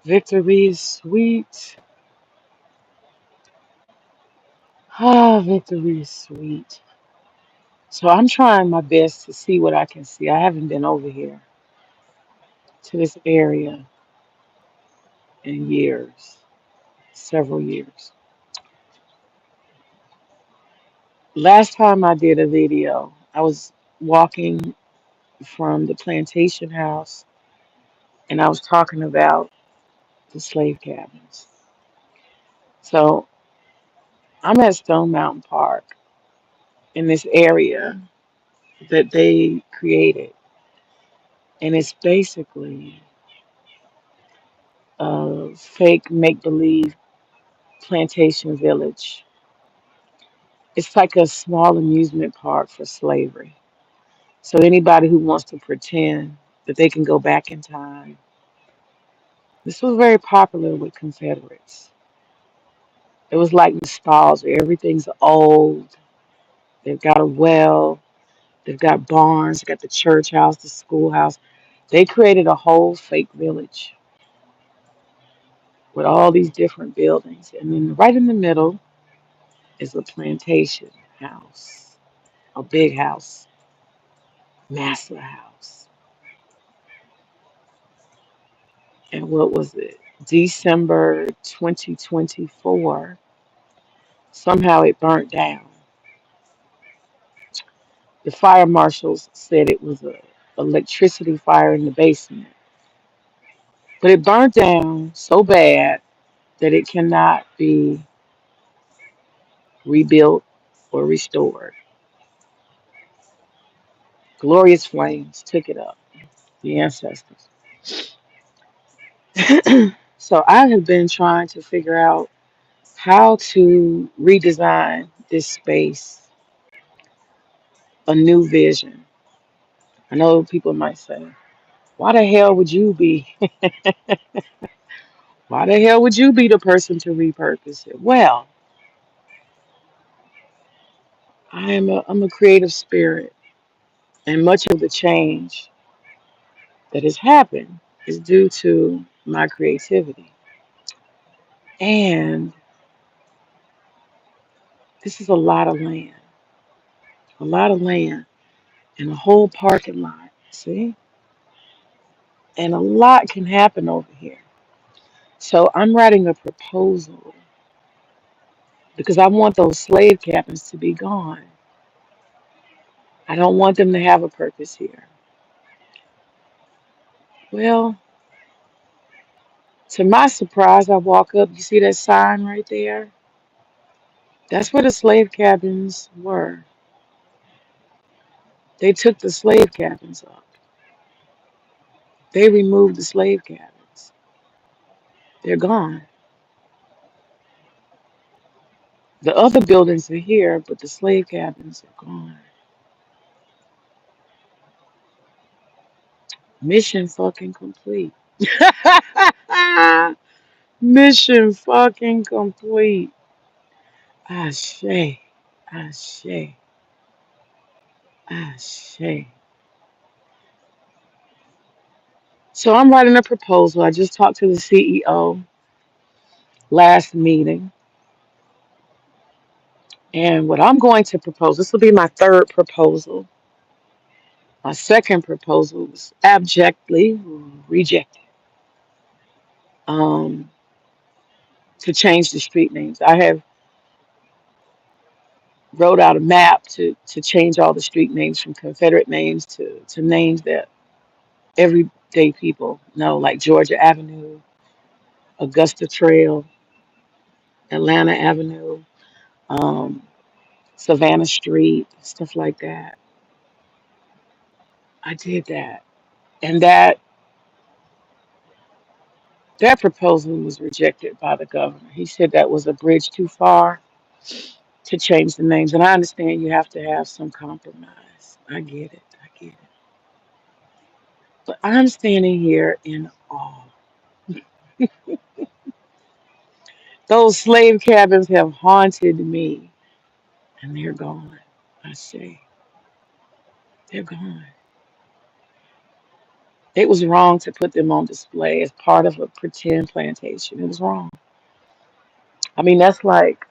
Victory is sweet. Ah, victory is sweet. So I'm trying my best to see what I can see. I haven't been over here to this area in years, several years. Last time I did a video, I was walking from the plantation house and I was talking about the slave cabins. So I'm at Stone Mountain Park in this area that they created, and it's basically a fake make believe plantation village. It's like a small amusement park for slavery. So anybody who wants to pretend that they can go back in time. This was very popular with Confederates. It was like nostalgia. Everything's old. They've got a well. They've got barns. They've got the church house, the schoolhouse. They created a whole fake village with all these different buildings. And then right in the middle is a plantation house, a big house, massive house. And what was it? December 2024, somehow it burnt down. The fire marshals said it was a electricity fire in the basement. But it burnt down so bad that it cannot be rebuilt or restored. Glorious flames took it up, the ancestors. So I have been trying to figure out how to redesign this space, a new vision. I know people might say, why the hell would you be? Why the hell would you be the person to repurpose it? Well, I'm a creative spirit, and much of the change that has happened is due to my creativity. And this is a lot of land, and a whole parking lot. See? And a lot can happen over here. So I'm writing a proposal because I want those slave cabins to be gone. I don't want them to have a purpose here. Well, to my surprise, I walk up, you see that sign right there? That's where the slave cabins were. They took the slave cabins up. They removed the slave cabins. They're gone. The other buildings are here, but the slave cabins are gone. Mission fucking complete. Mission fucking complete. Ashe. Ashe. Ashe. So I'm writing a proposal. I just talked to the CEO last meeting. And what I'm going to propose, this will be my third proposal. My second proposal was abjectly rejected, um, to change the street names. I have wrote out a map to change all the street names from Confederate names to names that everyday people know, like Georgia Avenue, Augusta Trail, Atlanta Avenue, um, Savannah Street, stuff like that. I did that. And that proposal was rejected by the governor. He said that was a bridge too far to change the names. And I understand you have to have some compromise. I get it. I get it. But I'm standing here in awe. Those slave cabins have haunted me, and they're gone. I say, they're gone. It was wrong to put them on display as part of a pretend plantation. It was wrong. I mean, that's like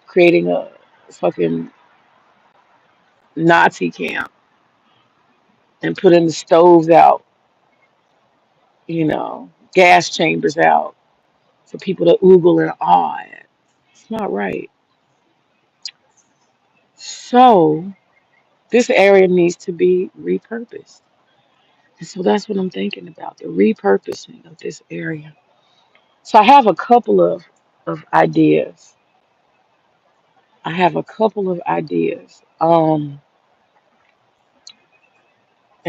creating a fucking Nazi camp and putting the stoves out, gas chambers out for people to oogle and awe at. It's not right. So this area needs to be repurposed. And so that's what I'm thinking about, the repurposing of this area. So I have a couple of ideas. I have a couple of ideas. And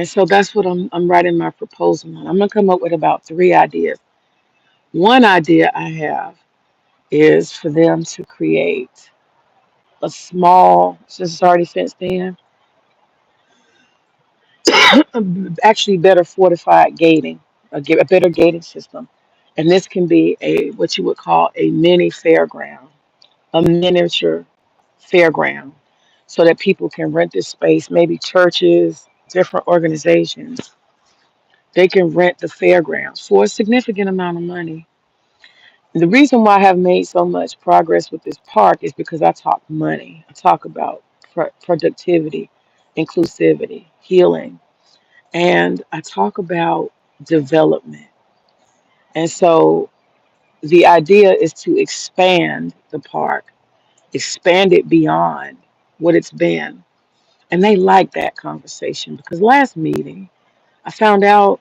so that's what I'm writing my proposal on. I'm gonna come up with about three ideas. One idea I have is for them to create a small, since it's already fenced in, actually better fortified gating, a better gating system. And this can be a what you would call a mini fairground, a miniature fairground, so that people can rent this space, maybe churches, different organizations. They can rent the fairgrounds for a significant amount of money. The reason why I have made so much progress with this park is because I talk money. I talk about productivity, inclusivity, healing, and I talk about development. And so the idea is to expand the park, expand it beyond what it's been. And they like that conversation because last meeting, I found out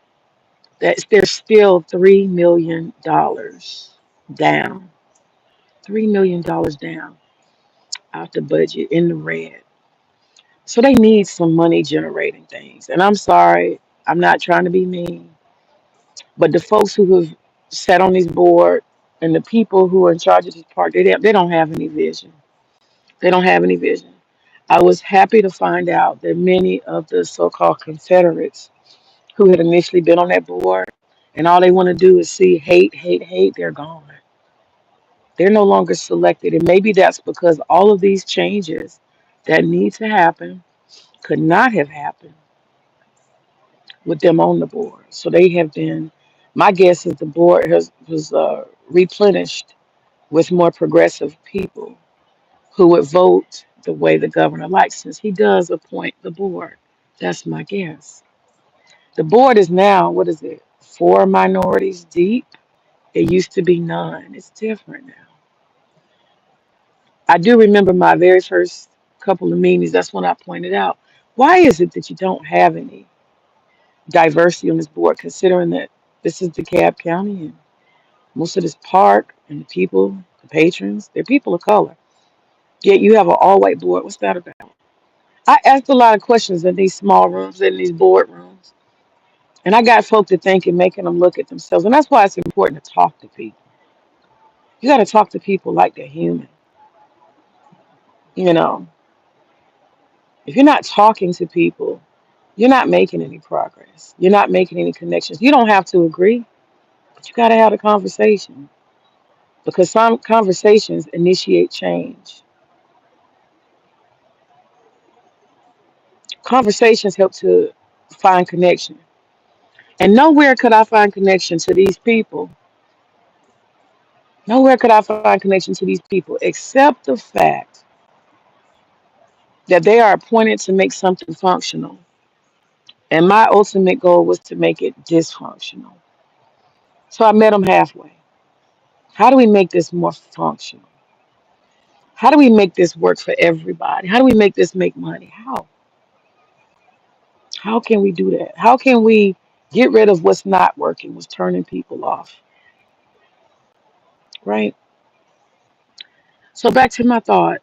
that there's still $3 million down, $3 million down out the budget in the red. So they need some money generating things. And I'm sorry, I'm not trying to be mean, but the folks who have sat on this board and the people who are in charge of this park, they don't have any vision. They don't have any vision. I was happy to find out that many of the so-called Confederates who had initially been on that board and all they want to do is see hate, hate, hate, they're gone. They're no longer selected. And maybe that's because all of these changes that need to happen could not have happened with them on the board. So they have been, my guess is the board was replenished with more progressive people who would vote the way the governor likes, since he does appoint the board. That's my guess. The board is now, what is it, four minorities deep? It used to be none. It's different now. I do remember my very first couple of meetings. That's when I pointed out, why is it that you don't have any diversity on this board, considering that this is DeKalb County and most of this park and the people, the patrons, they're people of color. Yet you have an all-white board. What's that about? I asked a lot of questions in these small rooms, in these board rooms, and I got folk to think and making them look at themselves. And that's why it's important to talk to people. You got to talk to people like they're human. You know, if you're not talking to people, you're not making any progress. You're not making any connections. You don't have to agree, but you got to have a conversation because some conversations initiate change. Conversations help to find connection. And nowhere could I find connection to these people. Nowhere could I find connection to these people except the fact that they are appointed to make something functional. And my ultimate goal was to make it dysfunctional. So I met them halfway. How do we make this more functional? How do we make this work for everybody? How do we make this make money? How? How can we do that? How can we get rid of what's not working, what's turning people off? Right? So back to my thought,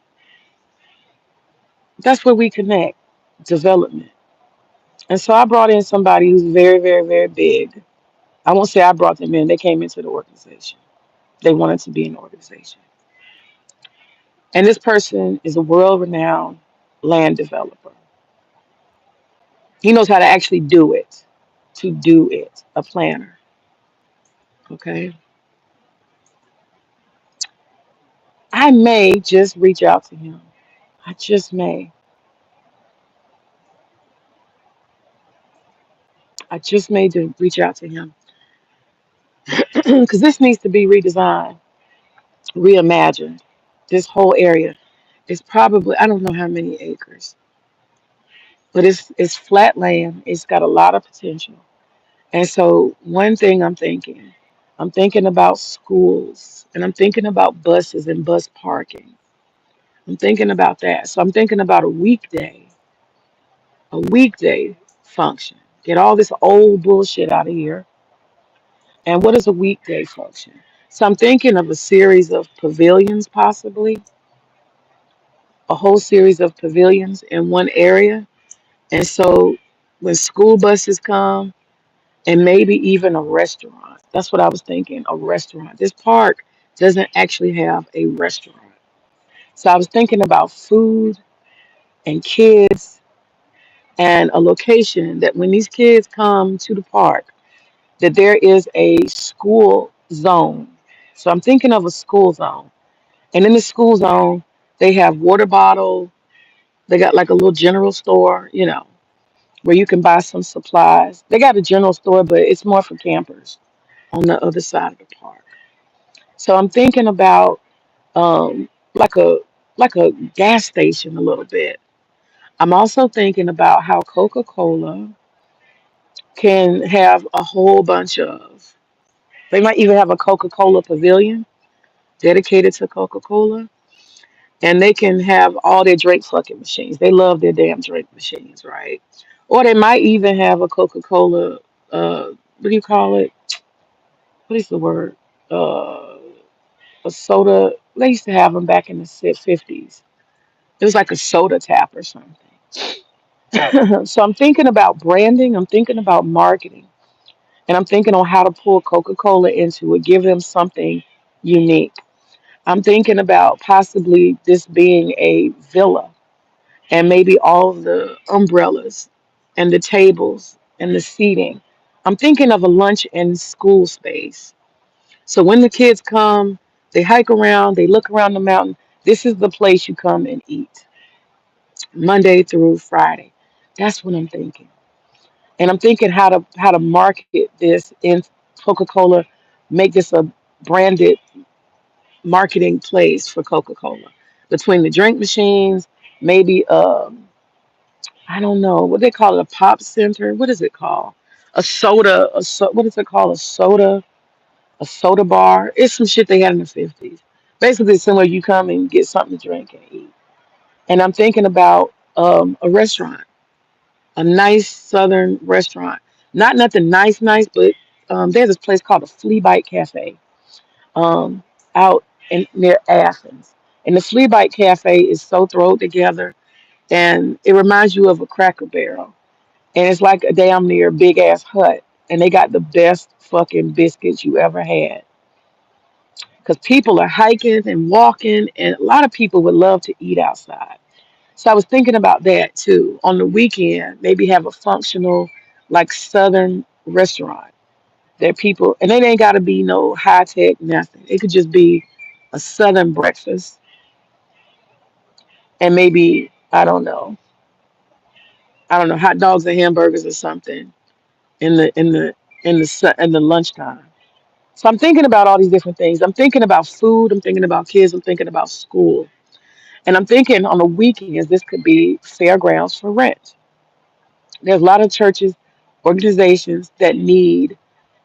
that's where we connect development. And so I brought in somebody who's very, very, very big. I won't say I brought them in, they came into the organization. They wanted to be in the organization. And this person is a world renowned land developer. He knows how to actually do it, a planner. Okay. I may just reach out to him. I just may. I just made to reach out to him because this needs to be redesigned, reimagined. This whole area is probably, I don't know how many acres, but it's flat land. It's got a lot of potential. And so one thing I'm thinking about schools and I'm thinking about buses and bus parking. I'm thinking about that. So I'm thinking about a weekday function. Get all this old bullshit out of here. And what is a weekday function? So I'm thinking of a series of pavilions, possibly a whole series of pavilions in one area. And so when school buses come, and maybe even a restaurant. That's what I was thinking, a restaurant. This park doesn't actually have a restaurant. So I was thinking about food and kids and a location that when these kids come to the park, that there is a school zone. So I'm thinking of a school zone. And in the school zone, they have water bottle, they got like a little general store, where you can buy some supplies. They got a general store, but it's more for campers on the other side of the park. So I'm thinking about um, like a like a gas station a little bit. I'm also thinking about how Coca-Cola can have a whole bunch of. They might even have a Coca-Cola pavilion dedicated to Coca-Cola, and they can have all their drink fucking machines. They love their damn drink machines, right? Or they might even have a Coca-Cola. What do you call it? What is the word? Uh, a soda. They used to have them back in the 50s. It was like a soda tap or something. So I'm thinking about branding, I'm thinking about marketing, and I'm thinking on how to pull Coca-Cola into it, give them something unique. I'm thinking about possibly this being a villa and maybe all of the umbrellas and the tables and the seating. I'm thinking of a lunch and school space. So when the kids come, they hike around, they look around the mountain. This is the place you come and eat Monday through Friday. That's what I'm thinking. And I'm thinking how to market this in Coca-Cola, make this a branded marketing place for Coca-Cola. Between the drink machines, maybe I don't know what they call it, a pop center. What is it called? What is it called? A soda bar. It's some shit they had in the 50s. Basically, somewhere you come and get something to drink and eat. And I'm thinking about a restaurant, a nice southern restaurant. Not nothing nice, nice, but there's this place called the Flea Bite Cafe um, out near Athens. And the Flea Bite Cafe is so thrown together, and it reminds you of a Cracker Barrel. And it's like a damn near big ass hut. And they got the best fucking biscuits you ever had. Because people are hiking and walking, and a lot of people would love to eat outside. So I was thinking about that too. On the weekend, maybe have a functional, like southern restaurant. There people, and it ain't got to be no high tech nothing. It could just be a southern breakfast, and maybe I don't know, hot dogs and hamburgers or something in the lunchtime. So I'm thinking about all these different things. I'm thinking about food. I'm thinking about kids. I'm thinking about school, and I'm thinking on the weekends this could be fairgrounds for rent. There's a lot of churches, organizations that need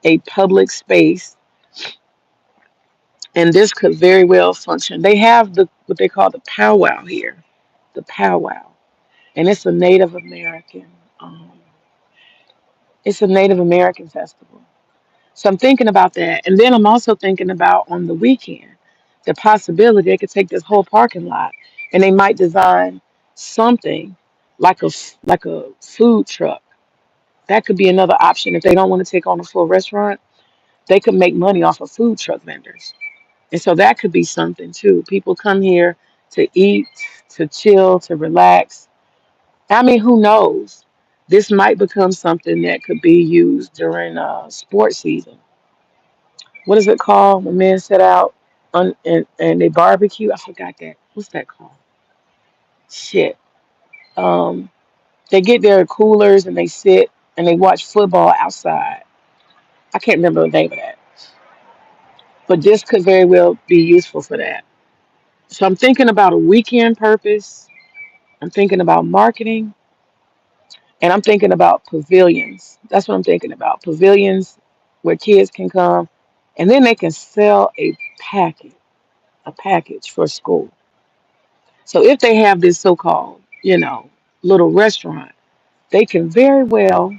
a public space, and this could very well function. They have the what they call the powwow here, the powwow, and Um, it's a Native American festival. So I'm thinking about that, and then I'm also thinking about on the weekend the possibility they could take this whole parking lot, and they might design something like a food truck. That could be another option if they don't want to take on a full restaurant. They could make money off of food truck vendors. And so that could be something too. People come here to eat, to chill, to relax. I mean, who knows? This might become something that could be used during sports season. What is it called when men set out and they barbecue? I forgot that. What's that called? Shit. Um, they get their coolers and they sit and they watch football outside. I can't remember the name of that, but this could very well be useful for that. So I'm thinking about a weekend purpose. I'm thinking about marketing, and I'm thinking about pavilions. That's what I'm thinking about. Pavilions where kids can come, and then they can sell a package for school. So if they have this so-called, little restaurant, they can very well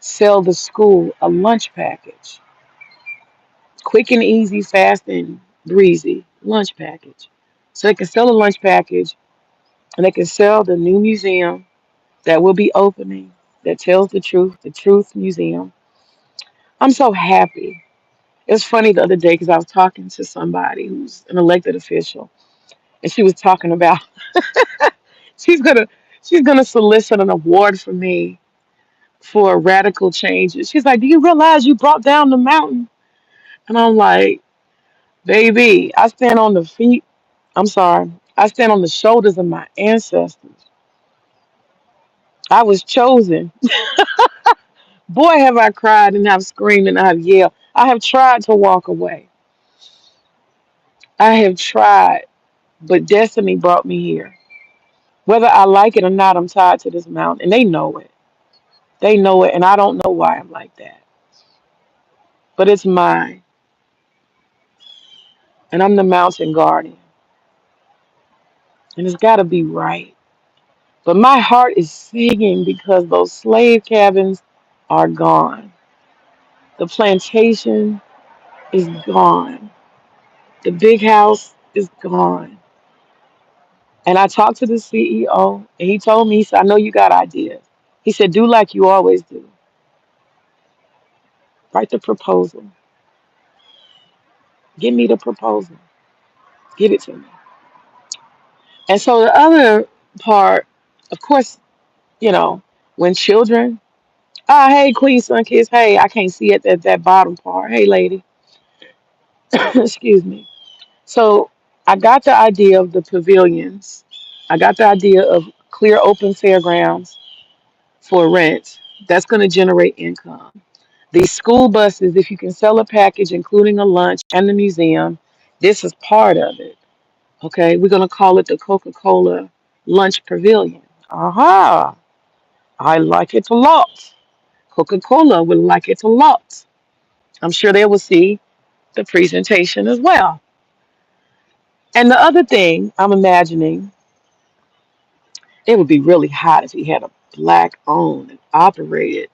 sell the school a lunch package. Quick and easy, fast and breezy lunch package. So they can sell a lunch package and they can sell the new museum that will be opening that tells the Truth Museum. I'm so happy. It was funny the other day because I was talking to somebody who's an elected official, and she was talking about she's gonna she's gonna solicit an award for me for radical changes. She's like, "Do you realize you brought down the mountain?" And I'm like, "Baby, I stand on the feet. I'm sorry. I stand on the shoulders of my ancestors. I was chosen. Boy, have I cried and I've screamed and I've yelled. I have tried to walk away. I have tried, but destiny brought me here. Whether I like it or not, I'm tied to this mountain. And they know it. They know it, and I don't know why I'm like that. But it's mine, and I'm the mountain guardian, and it's got to be right. But my heart is singing because those slave cabins are gone. The plantation is gone. The big house is gone. And I talked to the CEO, and he told me, he said, I know you got ideas. He said, do like you always do. Write the proposal. Give me the proposal. Give it to me. And so the other part, of course, you know, when children, hey, Queen Sun Kids, hey, I can't see it at that bottom part. Hey, lady, excuse me. So I got the idea of the pavilions. I got the idea of clear open fairgrounds for rent. That's going to generate income. These school buses, if you can sell a package, including a lunch and the museum, this is part of it. Okay, we're going to call it the Coca-Cola Lunch Pavilion. Aha, I like it a lot. Coca-Cola will like it a lot. I'm sure they will see the presentation as well. And the other thing I'm imagining, it would be really hot if he had a black owned and operated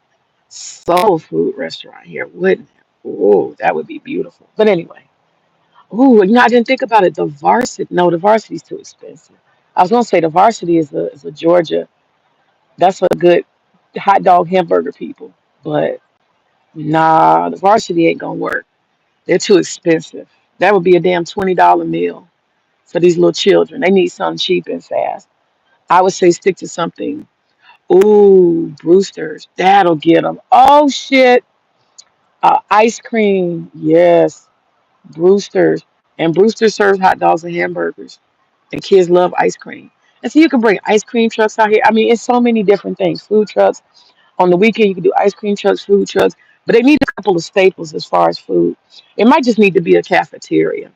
soul food restaurant here, wouldn't it? Oh, that would be beautiful. But anyway, I didn't think about it. The varsity, no, the varsity's too expensive. I was gonna say the varsity is a Georgia. That's a good hot dog hamburger people, but nah, the varsity ain't gonna work. They're too expensive. That would be a damn $20 meal for these little children. They need something cheap and fast. I would say stick to something. Ooh, Brewster's. That'll get them. Oh shit. Ice cream. Yes, Brewster's. And Brewster serves hot dogs and hamburgers. And kids love ice cream. And so you can bring ice cream trucks out here. I mean, it's so many different things. Food trucks. On the weekend, you can do ice cream trucks, food trucks. But they need a couple of staples as far as food. It might just need to be a cafeteria.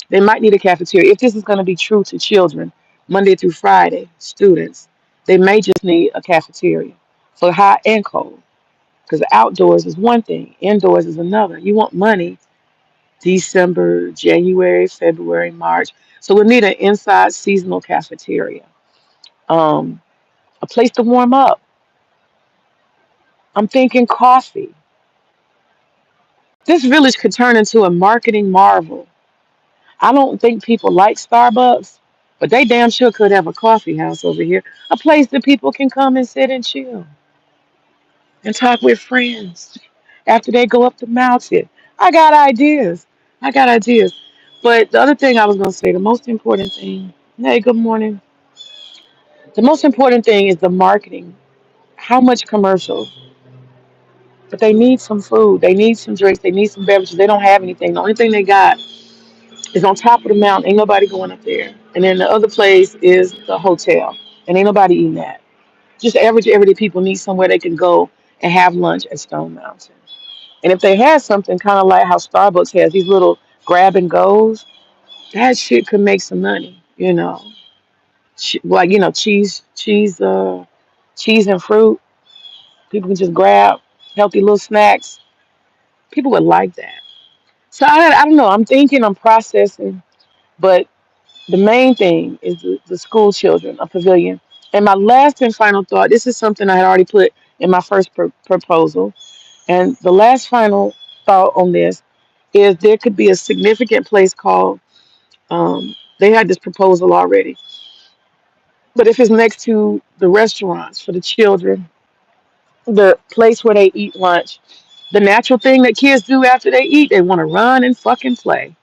They might need a cafeteria. If this is going to be true to children, Monday through Friday, students, they may just need a cafeteria for hot and cold. Because outdoors is one thing, indoors is another. You want money December, January, February, March. So we need an inside seasonal cafeteria, um, a place to warm up. I'm thinking coffee. This village could turn into a marketing marvel. I don't think people like Starbucks, but they damn sure could have a coffee house over here, a place that people can come and sit and chill and talk with friends after they go up the mountain. I got ideas. I got ideas. But the other thing I was going to say, the most important thing, hey, good morning. The most important thing is the marketing. How much commercials? But they need some food. They need some drinks. They need some beverages. They don't have anything. The only thing they got is on top of the mountain. Ain't nobody going up there. And then the other place is the hotel. And ain't nobody eating that. Just average everyday people need somewhere they can go and have lunch at Stone Mountain. And if they had something kind of like how Starbucks has these little grab and goes, that shit could make some money, you know. Like cheese and fruit. People can just grab healthy little snacks. People would like that. So I don't know. I'm thinking, I'm processing, but the main thing is the school children, a pavilion. And my last and final thought. This is something I had already put in my first proposal. And the last final thought on this is there could be a significant place called. They had this proposal already, but if it's next to the restaurants for the children, the place where they eat lunch, the natural thing that kids do after they eat, they want to run and fucking play.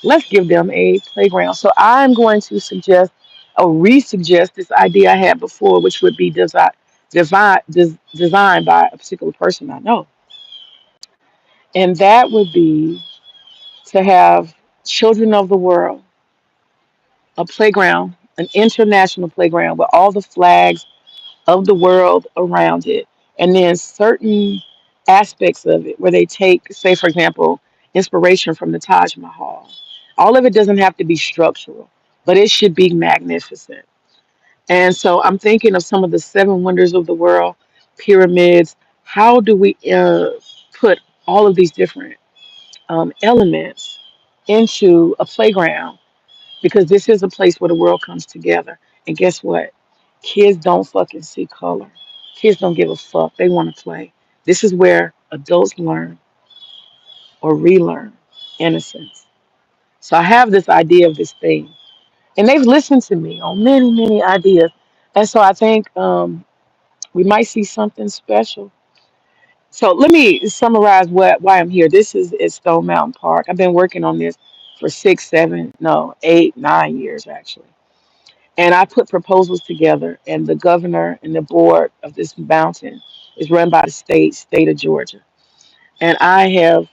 Let's give them a playground. So I'm going to suggest or re-suggest this idea I had before, which would be designed by a particular person I know. And that would be to have children of the world, a playground, an international playground with all the flags of the world around it. And then certain aspects of it where they take, say, for example, inspiration from the Taj Mahal. All of it doesn't have to be structural, but it should be magnificent. And so I'm thinking of some of the seven wonders of the world, pyramids. How do we put all of these different elements into a playground? Because this is a place where the world comes together. And guess what? Kids don't fucking see color. Kids don't give a fuck. They want to play. This is where adults learn or relearn innocence. So I have this idea of this thing. And they've listened to me on many, many ideas. And so I think we might see something special. So let me summarize why I'm here. This is at Stone Mountain Park. I've been working on this for 6, 7, no, 8, 9 years actually. And I put proposals together, and the governor and the board of this mountain is run by the state of Georgia. And I,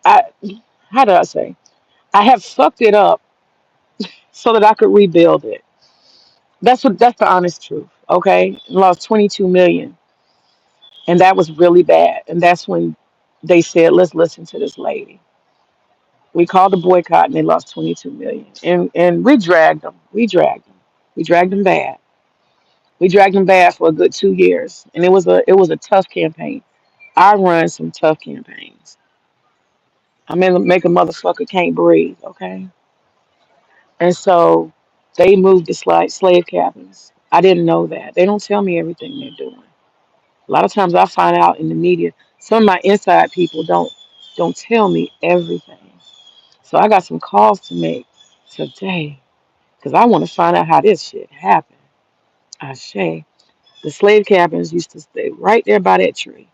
how do I say? I have fucked it up so that I could rebuild it. That's the honest truth. Okay, lost 22 million, and that was really bad. And that's when they said, "Let's listen to this lady." We called a boycott, and they lost 22 million. And we dragged them. We dragged them bad. We dragged them bad for a good 2 years, and it was a tough campaign. I run some tough campaigns. I mean, make a motherfucker can't breathe. Okay, and so they moved the slave cabins. I didn't know that. They don't tell me everything they're doing. A lot of times I find out in the media. Some of my inside people don't tell me everything. So I got some calls to make today because I want to find out how this shit happened. I say the slave cabins used to stay right there by that tree.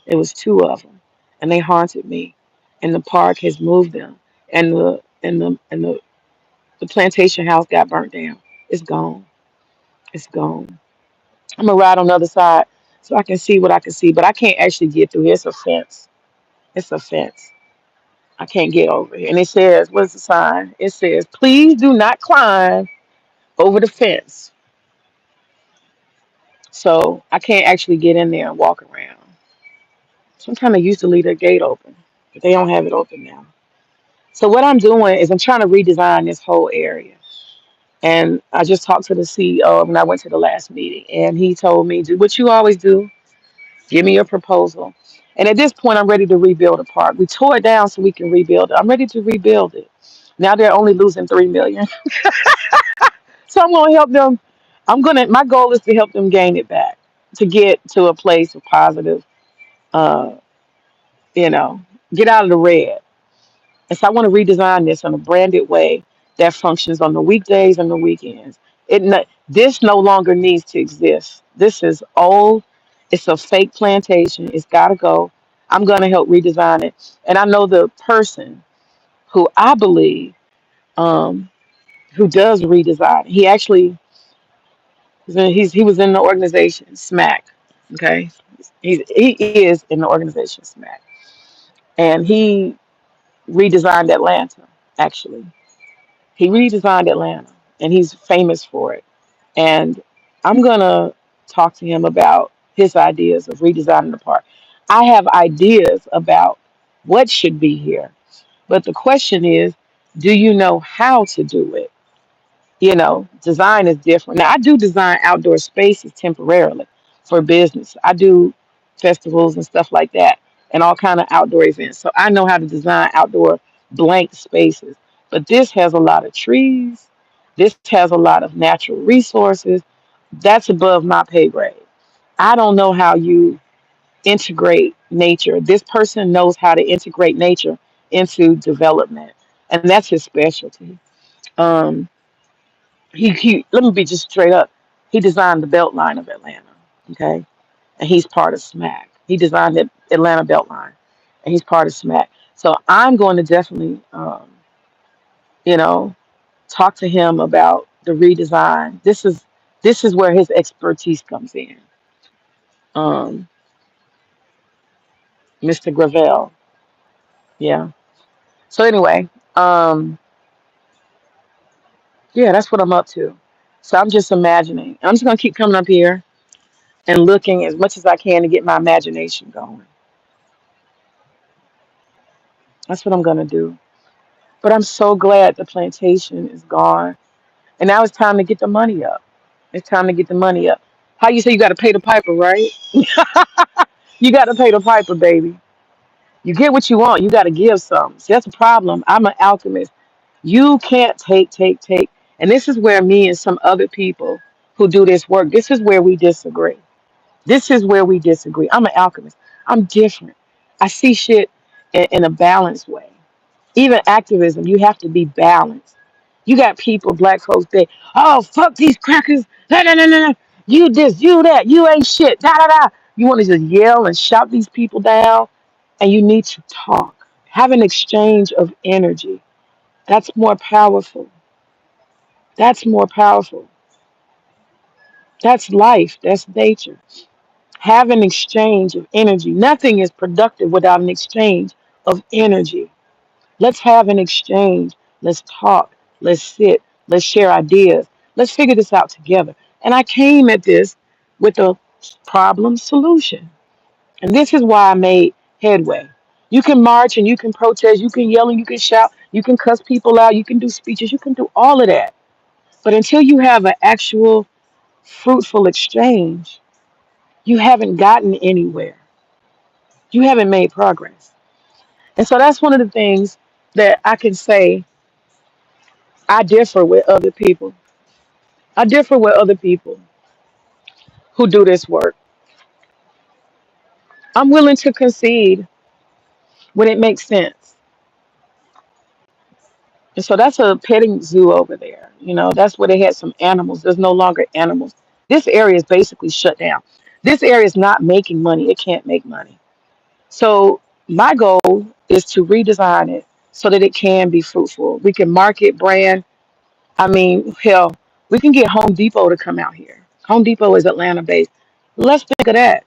It was two of them, and they haunted me. And the park has moved them, and the plantation house got burnt down. It's gone. It's gone. I'm gonna ride on the other side so I can see what I can see, but I can't actually get through. It's a fence. It's a fence. I can't get over it. And it says, what's the sign? It says, please do not climb over the fence. So I can't actually get in there and walk around. Sometimes they used to leave their gate open, but they don't have it open now. So what I'm doing is I'm trying to redesign this whole area. And I just talked to the CEO when I went to the last meeting, and he told me, do what you always do. Give me your proposal. And at this point, I'm ready to rebuild a park. We tore it down so we can rebuild it. I'm ready to rebuild it. Now they're only losing 3 million. So I'm going to help them. My goal is to help them gain it back, to get to a place of positive, uh, you know, get out of the red. And so I want to redesign this in a branded way that functions on the weekdays and the weekends. This no longer needs to exist. This is old. It's a fake plantation. It's got to go. I'm going to help redesign it. And I know the person who I believe um, who does redesign. He actually he was in the organization SMAC. Okay, he is in the organization SMAC, and he redesigned Atlanta. Actually, he redesigned Atlanta, and he's famous for it. And I'm gonna talk to him about. his ideas of redesigning the park. I have ideas about what should be here, but the question is, do you know how to do it? Design is different. Now, I do design outdoor spaces temporarily for business. I do festivals and stuff like that and all kind of outdoor events. So I know how to design outdoor blank spaces. But this has a lot of trees. This has a lot of natural resources. That's above my pay grade. I don't know how you integrate nature. This person knows how to integrate nature into development, and that's his specialty. Um, he let me be just straight up. He designed the belt line of Atlanta. Okay. And he's part of SMAC. He designed the Atlanta belt line and he's part of SMAC. So I'm going to definitely you know, talk to him about the redesign. This is where his expertise comes in. Um, Mr. Gravel. Yeah. So anyway, yeah, that's what I'm up to. So I'm just imagining. I'm just gonna keep coming up here and looking as much as I can to get my imagination going. That's what I'm gonna do. But I'm so glad the plantation is gone. And now it's time to get the money up. It's time to get the money up. How you say you gotta pay the piper, right? You gotta pay the piper, baby. You get what you want, you gotta give some. See, that's a problem. I'm an alchemist. You can't take. And this is where me and some other people who do this work, this is where we disagree. This is where we disagree. I'm an alchemist. I'm different. I see shit in a balanced way. Even activism, you have to be balanced. You got people, black folks, they, oh, fuck these crackers. No, no, no, no, no. You this, you that, you ain't shit. Da, da, da. You want to just yell and shout these people down, and you need to talk. Have an exchange of energy. That's more powerful. That's more powerful. That's life. That's nature. Have an exchange of energy. Nothing is productive without an exchange of energy. Let's have an exchange. Let's talk. Let's sit. Let's share ideas. Let's figure this out together. And I came at this with a problem solution. And this is why I made headway. You can march and you can protest, you can yell and you can shout, you can cuss people out, you can do speeches, you can do all of that. But until you have an actual fruitful exchange, you haven't gotten anywhere. You haven't made progress. And so that's one of the things that I can say I differ with other people. I differ with other people who do this work. I'm willing to concede when it makes sense. And so that's a petting zoo over there. That's where they had some animals. There's no longer animals. This area is basically shut down. This area is not making money. It can't make money. So my goal is to redesign it so that it can be fruitful. We can market, brand. I mean, hell, we can get Home Depot to come out here. Home Depot is Atlanta based. Let's think of that.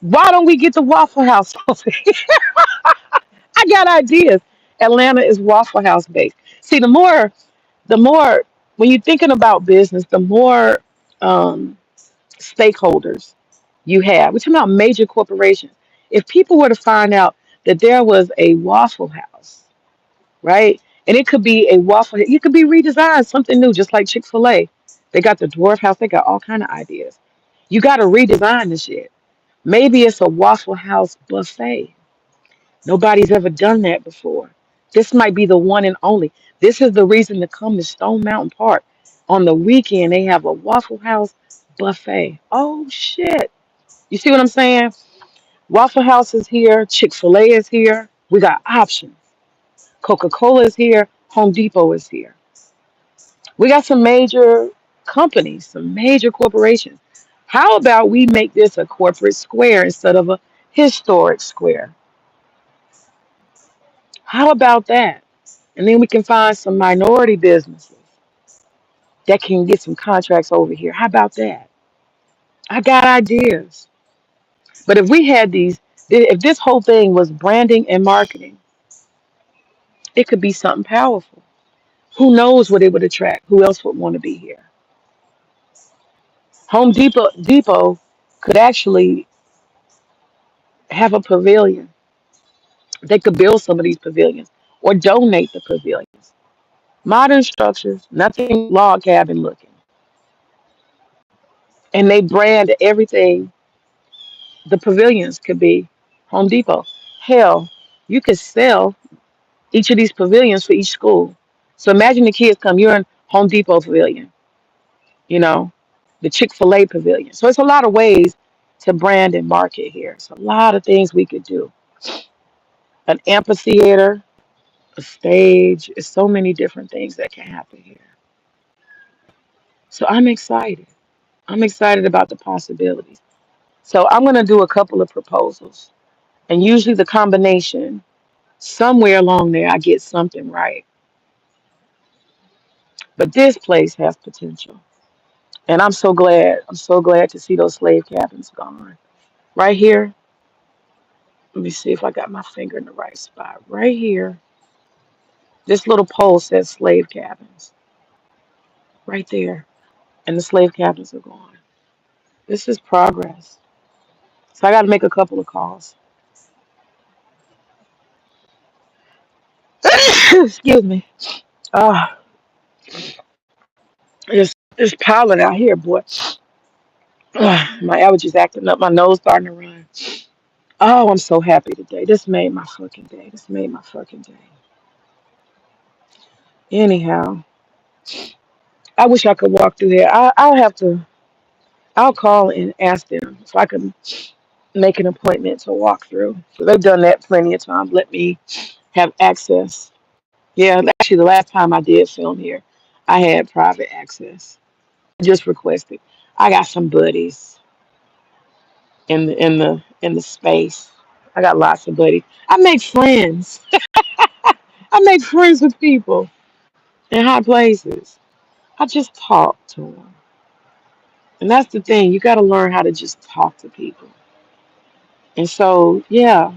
Why don't we get the Waffle House? I got ideas. Atlanta is Waffle House based. See, the more when you're thinking about business, the more um, stakeholders you have. We're talking about major corporations. If people were to find out that there was a Waffle House, right? And it could be a waffle, it could be redesigned, something new, just like Chick-fil-A. They got the dwarf house, they got all kind of ideas. You got to redesign the shit. Maybe it's a Waffle House buffet. Nobody's ever done that before. This might be the one and only. This is the reason to come to Stone Mountain Park. On the weekend, they have a Waffle House buffet. Oh, shit. You see what I'm saying? Waffle House is here. Chick-fil-A is here. We got options. Coca-Cola is here. Home Depot is here. We got some major companies, some major corporations. How about we make this a corporate square instead of a historic square? How about that? And then we can find some minority businesses that can get some contracts over here. How about that? I got ideas. But if we had if this whole thing was branding and marketing, it could be something powerful. Who knows what it would attract? Who else would want to be here? Home Depot could actually have a pavilion. They could build some of these pavilions or donate the pavilions. Modern structures, nothing log cabin looking. And they brand everything. The pavilions could be Home Depot. Hell, you could sell each of these pavilions for each school. So imagine the kids come, you're in Home Depot pavilion, you know, the Chick-fil-A pavilion. So it's a lot of ways to brand and market here. It's a lot of things we could do. An amphitheater, a stage, it's so many different things that can happen here. So I'm excited. I'm excited about the possibilities. So I'm going to do a couple of proposals. And usually the combination, somewhere along there, I get something right. But this place has potential. And I'm so glad. I'm so glad to see those slave cabins gone. Right here, let me see if I got my finger in the right spot. Right here, this little pole says slave cabins. Right there. And the slave cabins are gone. This is progress. So I got to make a couple of calls. Excuse me. Ah, it's pollen out here, boy. My allergies acting up. My nose starting to run. Oh, I'm so happy today. This made my fucking day. This made my fucking day. Anyhow, I wish I could walk through here. I'll have to. I'll call and ask them if I can make an appointment to walk through. So they've done that plenty of times. Let me have access. Yeah, actually, the last time I did film here, I had private access. Just requested. I got some buddies in the space. I got lots of buddies. I make friends. I make friends with people in high places. I just talk to them. And that's the thing. You got to learn how to just talk to people. And so, yeah,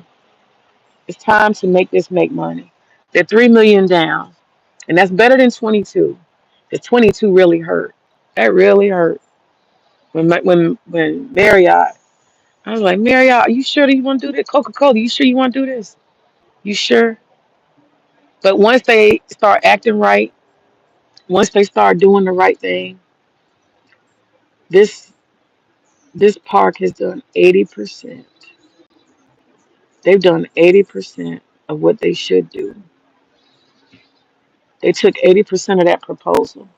it's time to make this make money. They're 3 million down, and that's better than 22. Because 22 really hurt. That really hurt. When Marriott, I was like, Marriott, are you sure that you want to do this? Coca-Cola, you sure you want to do this? You sure? But once they start acting right, once they start doing the right thing, this this park has done 80%. They've done 80% of what they should do. They took 80% of that proposal.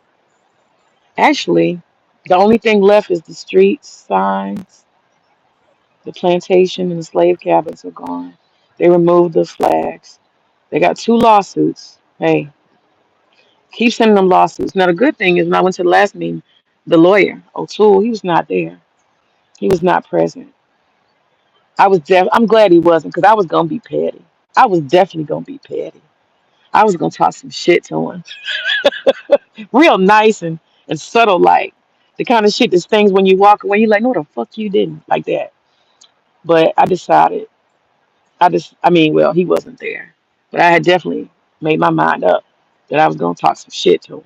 Actually, the only thing left is the streets, signs, the plantation, and the slave cabins are gone. They removed the flags. They got two lawsuits. Hey, keep sending them lawsuits. Now, the good thing is when I went to the last meeting, the lawyer, O'Toole, he was not there. He was not present. I'm glad he wasn't because I was gonna be petty. I was definitely gonna be petty. I was gonna talk some shit to him, real nice and subtle, like the kind of shit that stings when you walk away. You're like, no, the fuck you didn't, like that. But I decided, I mean, well, he wasn't there, but I had definitely made my mind up that I was gonna talk some shit to him.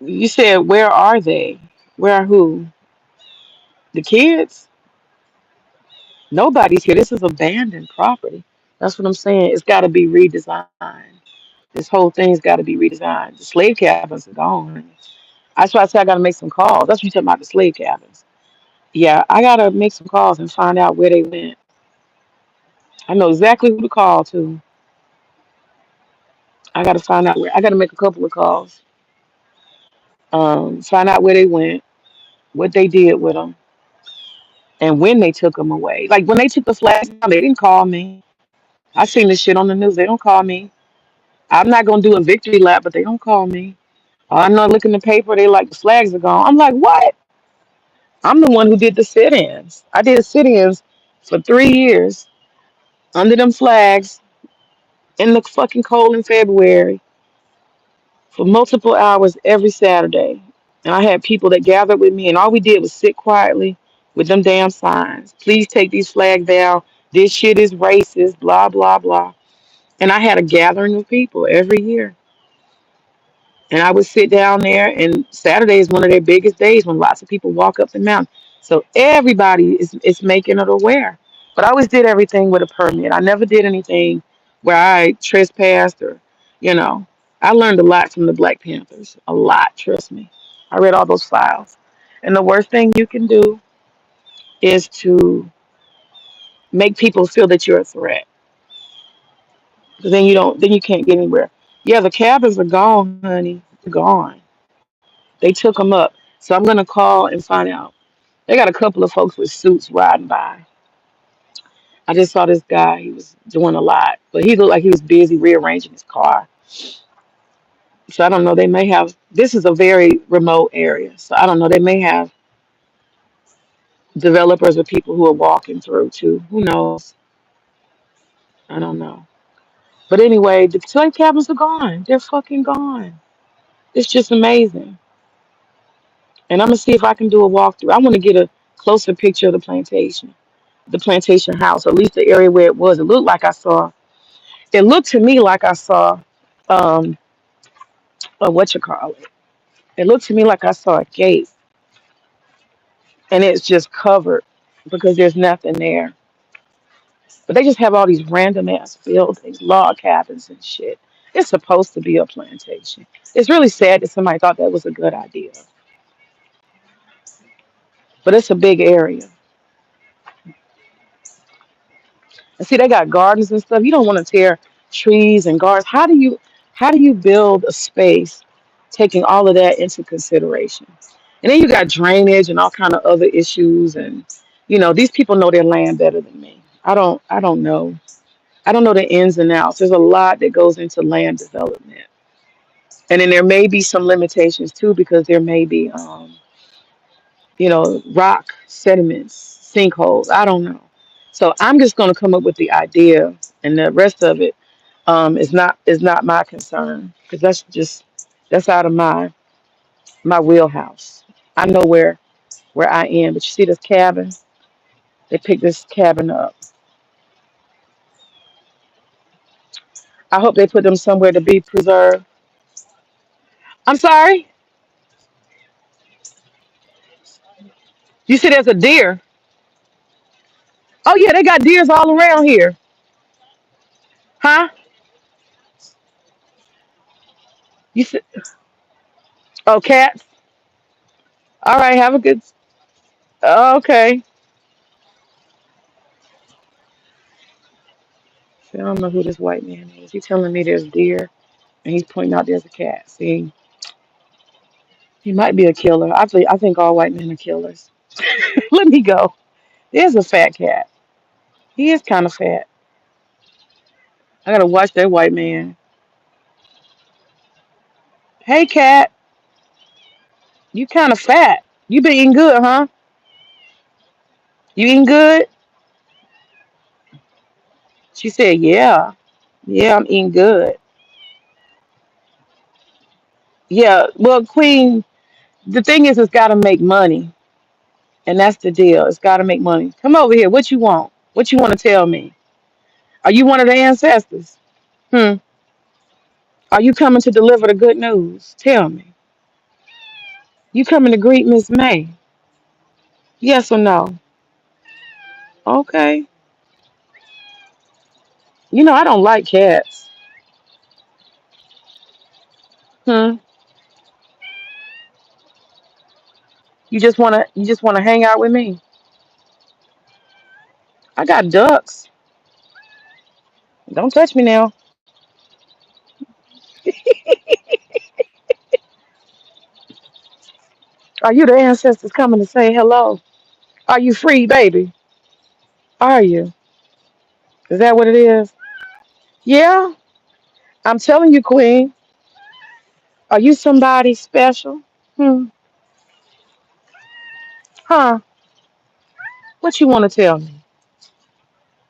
You said, where are they? Where are who? The kids? Nobody's here. This is abandoned property. That's what I'm saying. It's got to be redesigned. This whole thing's got to be redesigned. The slave cabins are gone. That's why I say I got to make some calls. That's what you talking about, the slave cabins. Yeah, I got to make some calls and find out where they went. I know exactly who to call to. I got to find out where. I got to make a couple of calls. Find out where they went, what they did with them, and when they took them away. Like when they took the flags down, they didn't call me. I seen this shit on the news. They don't call me. I'm not gonna do a victory lap, but they don't call me. I know. Look in the paper. They like the flags are gone. I'm like, what? I'm the one who did the sit-ins. I did sit-ins for 3 years under them flags in the fucking cold in February for multiple hours every Saturday. And I had people that gathered with me, and all we did was sit quietly with them damn signs. Please take these flags down. This shit is racist, blah, blah, blah. And I had a gathering of people every year. And I would sit down there, and Saturday is one of their biggest days when lots of people walk up the mountain. So everybody is making it aware. But I always did everything with a permit. I never did anything where I trespassed or, you know, I learned a lot from the Black Panthers. A lot, trust me. I read all those files. And the worst thing you can do is to make people feel that you're a threat. 'Cause then you can't get anywhere. Yeah, the cabins are gone, honey. They're gone. They took them up. So I'm gonna call and find out. They got a couple of folks with suits riding by. I just saw this guy. He was doing a lot, but he looked like he was busy rearranging his car. So I don't know. They may have. This is a very remote area, so I don't know. They may have developers or people who are walking through too. Who knows? I don't know. But anyway, the toy cabins are gone. They're fucking gone. It's just amazing. And I'm gonna see if I can do a walkthrough. I want to get a closer picture of the plantation house, or at least the area where it was. It looked like I saw. It looked to me like I saw, um, what you call it. It looked to me like I saw a gate, and it's just covered because there's nothing there. But they just have all these random ass buildings, log cabins and shit. It's supposed to be a plantation. It's really sad that somebody thought that was a good idea, but it's a big area. And see, they got gardens and stuff. You don't want to tear trees and gardens. How do you build a space taking all of that into consideration? And then you got drainage and all kind of other issues. And these people know their land better than me. I don't know. I don't know the ins and outs. There's a lot that goes into land development. And then there may be some limitations too, because there may be rock sediments, sinkholes. I don't know. So I'm just going to come up with the idea, and the rest of it is not my concern, because that's out of my wheelhouse. I know where I am, but you see this cabin? They picked this cabin up. I hope they put them somewhere to be preserved. I'm sorry. You see, there's a deer. Oh yeah, they got deers all around here, huh? You see? Oh, cats. All right, have a good. Okay. See, I don't know who this white man is. He's telling me there's deer, and he's pointing out there's a cat. See, he might be a killer. I think all white men are killers. Let me go. There's a fat cat. He is kind of fat. I gotta watch that white man. Hey, cat, you kind of fat. You been eating good, huh? You eating good? She said, yeah. Yeah, I'm eating good. Yeah, well, Queen, the thing is, it's got to make money. And that's the deal. It's got to make money. Come over here. What you want? What you want to tell me? Are you one of the ancestors? Hmm. Are you coming to deliver the good news? Tell me. You coming to greet Miss May? Yes or no? Okay. I don't like cats. Hmm. You just wanna hang out with me? I got ducks. Don't touch me now. Are you the ancestors coming to say hello? Are you free, baby? Are you? Is that what it is? Yeah. I'm telling you, Queen. Are you somebody special? Hmm. Huh? What you want to tell me?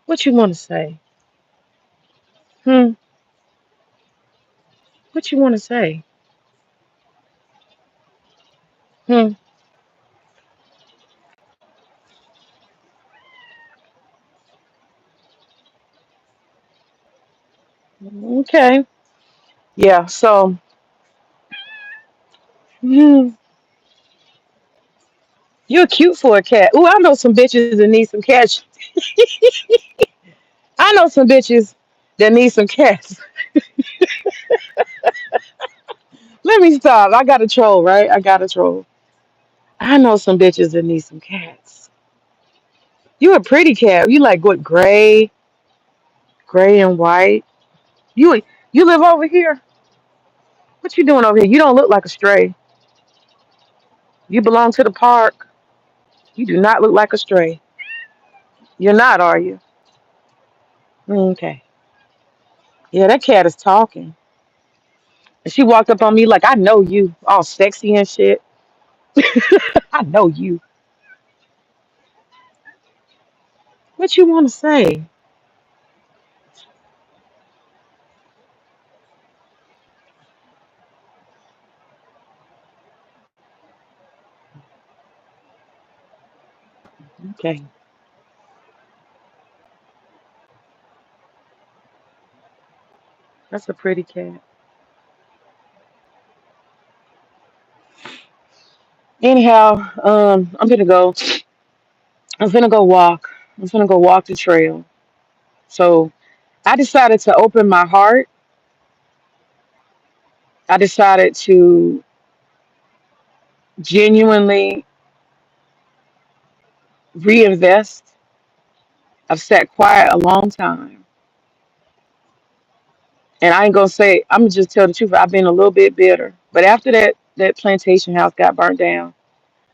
What you want to say? Hmm. What you want to say? Hmm. Okay. Yeah. So Mhm. You're cute for a cat. Ooh, I know some bitches that need some cats. I know some bitches that need some cats. Let me stop. I got a troll, right? I got a troll. I know some bitches that need some cats. You a pretty cat. You like what, gray and white. You live over here? What you doing over here? You don't look like a stray. You belong to the park. You do not look like a stray. You're not, are you? Okay. Yeah, that cat is talking. And she walked up on me like, I know you, all sexy and shit. I know you. What you want to say? Okay, that's a pretty cat. Anyhow, I'm gonna go. I'm gonna go walk. I'm gonna go walk the trail. So I decided to open my heart. I decided to genuinely reinvest. I've sat quiet a long time. And I ain't gonna say, I'm gonna just tell the truth. I've been a little bit bitter. But after that plantation house got burnt down,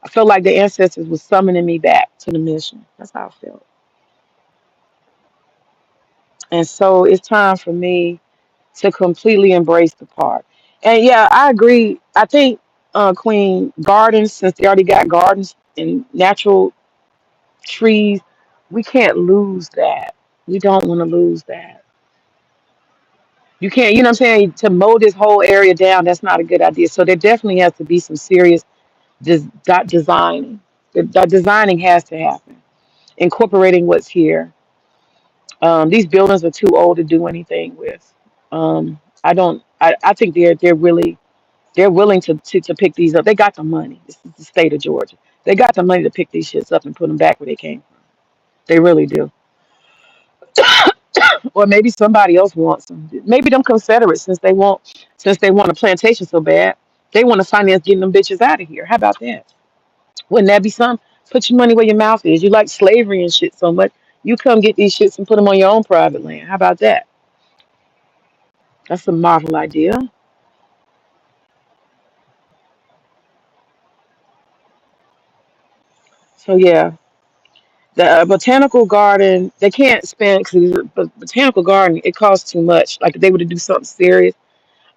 I felt like the ancestors was summoning me back to the mission. That's how I felt. And so it's time for me to completely embrace the park. And yeah, I agree. I think Queen gardens, since they already got gardens and natural trees, we can't lose that. We don't want to lose that. You can't, you know what I'm saying? To mow this whole area down, that's not a good idea. So there definitely has to be some serious designing. The designing has to happen, incorporating what's here. These buildings are too old to do anything with. I don't. I think they're willing to pick these up. They got the money. This is the state of Georgia. They got the money to pick these shits up and put them back where they came from. They really do. Or maybe somebody else wants them. Maybe them Confederates, since they want a plantation so bad, they want to finance getting them bitches out of here. How about that? Wouldn't that be something? Put your money where your mouth is. You like slavery and shit so much. You come get these shits and put them on your own private land. How about that? That's a marvel idea. So yeah, the botanical garden, they can't spend because the botanical garden it costs too much. Like if they were to do something serious,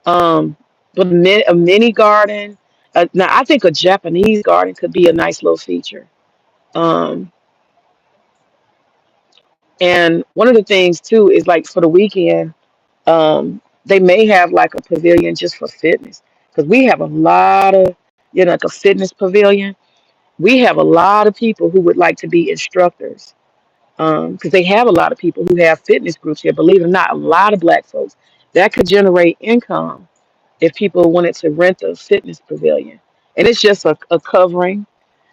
um, but a mini garden. Now I think a Japanese garden could be a nice little feature. Um, and one of the things too is like for the weekend, they may have like a pavilion just for fitness because we have a lot of like a fitness pavilion. We have a lot of people who would like to be instructors because they have a lot of people who have fitness groups here. Believe it or not, a lot of black folks that could generate income if people wanted to rent a fitness pavilion. And it's just a covering.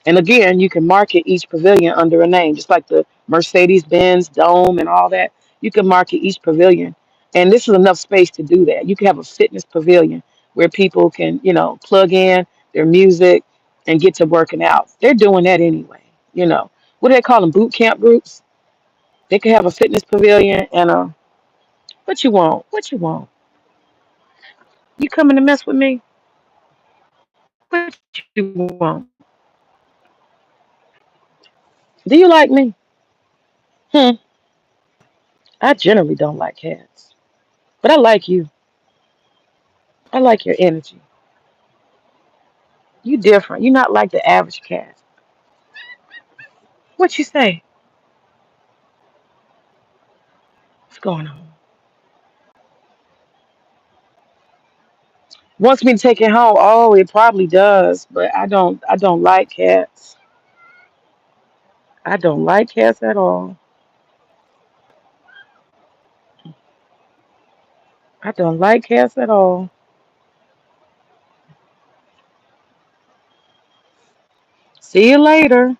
And again, you can market each pavilion under a name, just like the Mercedes Benz Dome and all that. You can market each pavilion. And this is enough space to do that. You can have a fitness pavilion where people can, plug in their music and get to working out. They're doing that anyway. You know, what do they call them? Boot camp groups. They could have a fitness pavilion and a what you want? What you want? You coming to mess with me? What you want? Do you like me? Hmm. I generally don't like cats, but I like you. I like your energy. You different. You're not like the average cat. What you say? What's going on? Wants me to take it home. Oh, it probably does, but I don't. I don't like cats. I don't like cats at all. I don't like cats at all. See you later.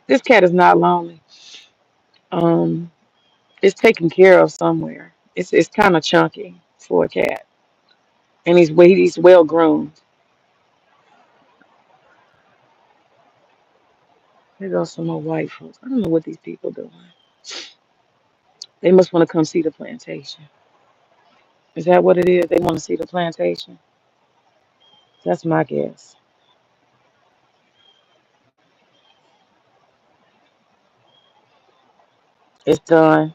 This cat is not lonely. Um, it's taken care of somewhere. It's kind of chunky for a cat, and he's well groomed. Here goes some more white folks. I don't know what these people doing. They must want to come see the plantation. Is that what it is? They want to see the plantation. That's my guess. It's done.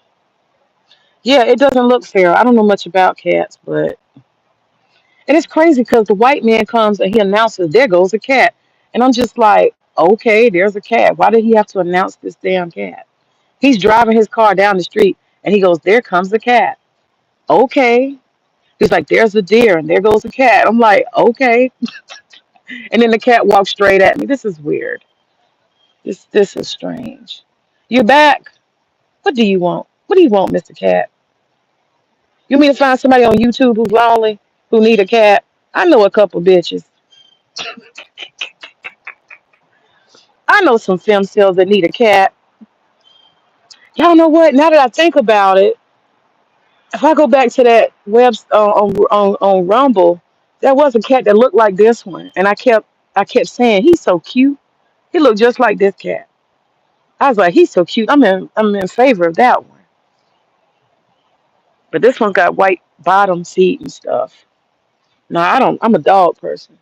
Yeah, it doesn't look fair. I don't know much about cats, but and it's crazy because the white man comes and he announces, "There goes a cat," and I'm just like, "Okay, there's a cat. Why did he have to announce this damn cat?" He's driving his car down the street and he goes, "There comes the cat." Okay. He's like, "There's a deer and there goes a cat." I'm like, "Okay," and then the cat walks straight at me. This is weird. This is strange. You're back. What do you want? What do you want, Mr. Cat? You mean to find somebody on YouTube who's lonely, who need a cat? I know a couple bitches. I know some femcells that need a cat. Y'all know what? Now that I think about it, if I go back to that on Rumble, there was a cat that looked like this one, and I kept saying he's so cute. He looked just like this cat. I was like, he's so cute. I'm in favor of that one. But this one's got white bottom seat and stuff. No, I don't. I'm a dog person.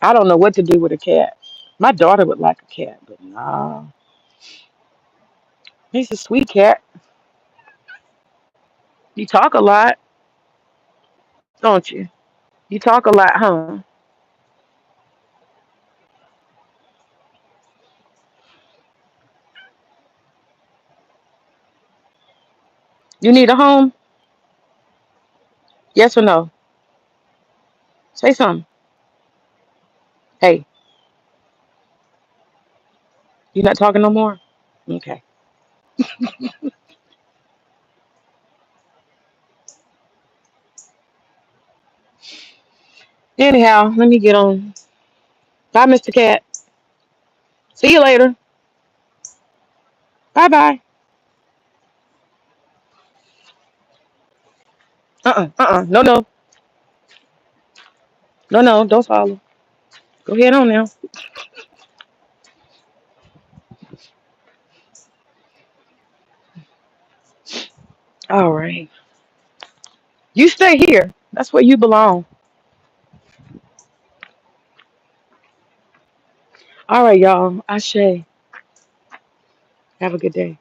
I don't know what to do with a cat. My daughter would like a cat, but nah. He's a sweet cat. You talk a lot, don't you? You talk a lot, huh? You need a home? Yes or no? Say something. Hey, you not talking no more? Okay. Anyhow, let me get on. Bye, Mr. Cat. See you later. Bye bye. No, no. No, no. Don't follow. Go ahead on now. All right. You stay here. That's where you belong. All right, y'all. Ashe. Have a good day.